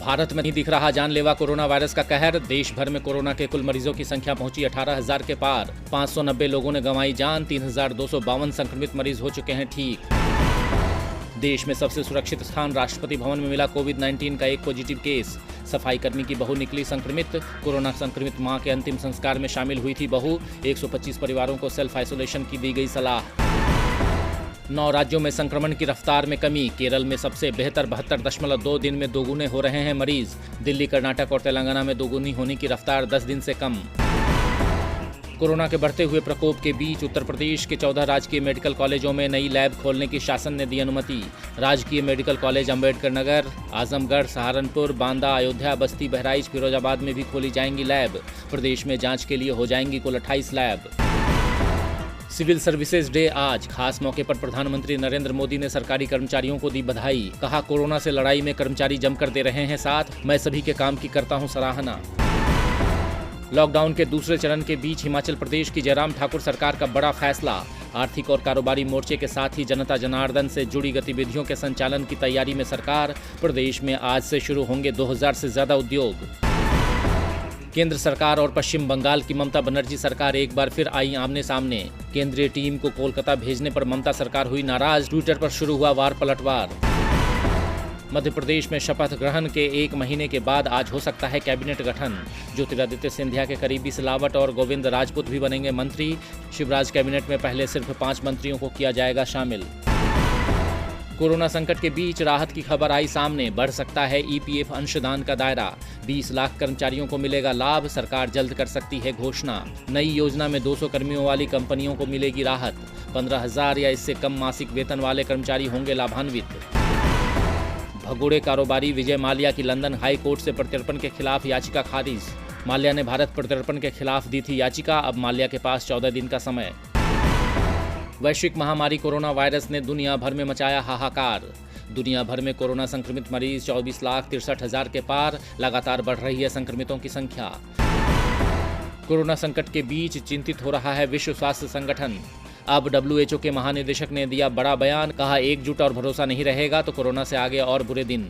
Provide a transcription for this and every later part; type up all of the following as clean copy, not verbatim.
भारत में नहीं दिख रहा जानलेवा कोरोना वायरस का कहर। देश भर में कोरोना के कुल मरीजों की संख्या पहुंची 18,000 के पार। 590 लोगों ने गंवाई जान। 3,252 संक्रमित मरीज हो चुके हैं ठीक। देश में सबसे सुरक्षित स्थान राष्ट्रपति भवन में मिला कोविड-19 का एक पॉजिटिव केस। सफाई कर्मी की बहू निकली संक्रमित। कोरोना संक्रमित मां के अंतिम संस्कार में शामिल हुई थी बहू। 125 परिवारों को सेल्फ आइसोलेशन की दी गई सलाह। 9 राज्यों में संक्रमण की रफ्तार में कमी। केरल में सबसे बेहतर 72.2 दिन में दोगुने हो रहे हैं मरीज। दिल्ली, कर्नाटक और तेलंगाना में दोगुनी होने की रफ्तार 10 दिन से कम। कोरोना के बढ़ते हुए प्रकोप के बीच उत्तर प्रदेश के 14 राजकीय मेडिकल कॉलेजों में नई लैब खोलने की शासन ने दी अनुमति। राजकीय मेडिकल कॉलेज अम्बेडकर नगर, आजमगढ़, सहारनपुर, बांदा, अयोध्या, बस्ती, बहराइच, फिरोजाबाद में भी खोली जाएंगी लैब। प्रदेश में जांच के लिए हो जाएंगी कुल 28 लैब। सिविल सर्विसेज डे आज। खास मौके पर प्रधानमंत्री नरेंद्र मोदी ने सरकारी कर्मचारियों को दी बधाई। कहा, कोरोना से लड़ाई में कर्मचारी जमकर दे रहे हैं साथ। मैं सभी के काम की करता हूं सराहना। लॉकडाउन के दूसरे चरण के बीच हिमाचल प्रदेश की जयराम ठाकुर सरकार का बड़ा फैसला। आर्थिक और कारोबारी मोर्चे के साथ ही जनता जनार्दन से जुड़ी गतिविधियों के संचालन की तैयारी में सरकार। प्रदेश में आज से शुरू होंगे 2000 से ज्यादा उद्योग। केंद्र सरकार और पश्चिम बंगाल की ममता बनर्जी सरकार एक बार फिर आई आमने सामने। केंद्रीय टीम को कोलकाता भेजने पर ममता सरकार हुई नाराज। ट्विटर पर शुरू हुआ वार पलटवार। मध्य प्रदेश में शपथ ग्रहण के 1 महीने के बाद आज हो सकता है कैबिनेट गठन। ज्योतिरादित्य सिंधिया के करीबी सिलावट और गोविंद राजपूत भी बनेंगे मंत्री। शिवराज कैबिनेट में पहले सिर्फ 5 मंत्रियों को किया जाएगा शामिल। कोरोना संकट के बीच राहत की खबर आई सामने। बढ़ सकता है ईपीएफ अंशदान का दायरा। 20 लाख कर्मचारियों को मिलेगा लाभ। सरकार जल्द कर सकती है घोषणा। नई योजना में 200 कर्मियों वाली कंपनियों को मिलेगी राहत। 15,000 या इससे कम मासिक वेतन वाले कर्मचारी होंगे लाभान्वित। भगोड़े कारोबारी विजय माल्या की लंदन हाई कोर्ट से प्रत्यर्पण के खिलाफ याचिका खारिज। माल्या ने भारत प्रत्यर्पण के खिलाफ दी थी याचिका। अब माल्या के पास 14 दिन का समय। वैश्विक महामारी कोरोना वायरस ने दुनिया भर में मचाया हाहाकार। दुनिया भर में कोरोना संक्रमित मरीज 24,63,000 के पार। लगातार बढ़ रही है संक्रमितों की संख्या। कोरोना संकट के बीच चिंतित हो रहा है विश्व स्वास्थ्य संगठन। अब WHO के महानिदेशक ने दिया बड़ा बयान। कहा, एकजुट और भरोसा नहीं रहेगा तो कोरोना से आगे और बुरे दिन।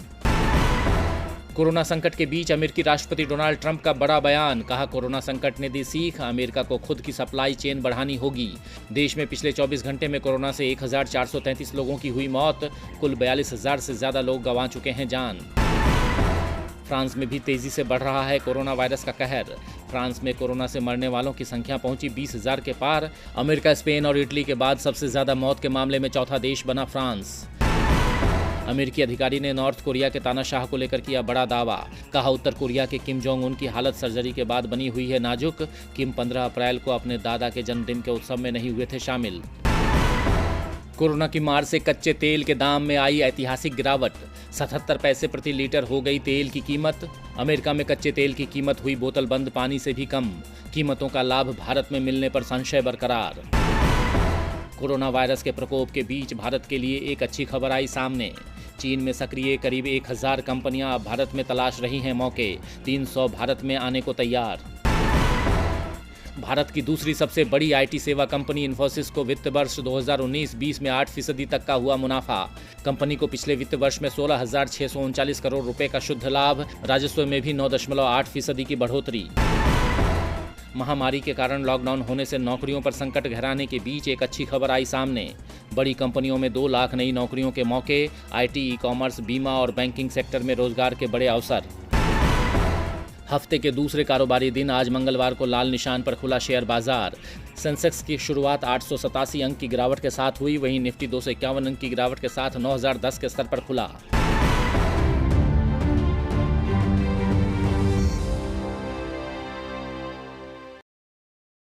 कोरोना संकट के बीच अमेरिकी राष्ट्रपति डोनाल्ड ट्रंप का बड़ा बयान। कहा, कोरोना संकट ने दी सीख। अमेरिका को खुद की सप्लाई चेन बढ़ानी होगी। देश में पिछले 24 घंटे में कोरोना से 1,433 लोगों की हुई मौत। कुल 42,000 से ज्यादा लोग गंवा चुके हैं जान। फ्रांस में भी तेजी से बढ़ रहा है कोरोना वायरस का कहर। फ्रांस में कोरोना से मरने वालों की संख्या पहुंची 20,000 के पार। अमेरिका, स्पेन और इटली के बाद सबसे ज्यादा मौत के मामले में चौथा देश बना फ्रांस। अमेरिकी अधिकारी ने नॉर्थ कोरिया के तानाशाह को लेकर किया बड़ा दावा। कहा, उत्तर कोरिया के किम जोंग उन की हालत सर्जरी के बाद बनी हुई है नाजुक। किम 15 अप्रैल को अपने दादा के जन्मदिन के उत्सव में नहीं हुए थे शामिल। कोरोना की मार से कच्चे तेल के दाम में आई ऐतिहासिक गिरावट। 77 पैसे प्रति लीटर हो गई तेल की कीमत। अमेरिका में कच्चे तेल की कीमत हुई बोतल बंद पानी से भी कम। कीमतों का लाभ भारत में मिलने पर संशय बरकरार। कोरोना वायरस के प्रकोप के बीच भारत के लिए एक अच्छी खबर आई सामने। चीन में सक्रिय करीब 1,000 कंपनियां अब भारत में तलाश रही हैं मौके। 300 भारत में आने को तैयार। भारत की दूसरी सबसे बड़ी आईटी सेवा कंपनी इन्फोसिस को वित्त वर्ष 2019-20 में 8% तक का हुआ मुनाफा। कंपनी को पिछले वित्त वर्ष में 16,639 करोड़ रुपए का शुद्ध लाभ। राजस्व में भी 9.8% की बढ़ोतरी। महामारी के कारण लॉकडाउन होने से नौकरियों पर संकट गहराने के बीच एक अच्छी खबर आई सामने। बड़ी कंपनियों में 2 लाख नई नौकरियों के मौके। आईटी, ई-कॉमर्स, बीमा और बैंकिंग सेक्टर में रोजगार के बड़े अवसर। हफ्ते के दूसरे कारोबारी दिन आज मंगलवार को लाल निशान पर खुला शेयर बाजार। सेंसेक्स की शुरुआत 887 अंक की गिरावट के साथ हुई। वहीं निफ्टी 251 अंक की गिरावट के साथ 9,010 के स्तर पर खुला।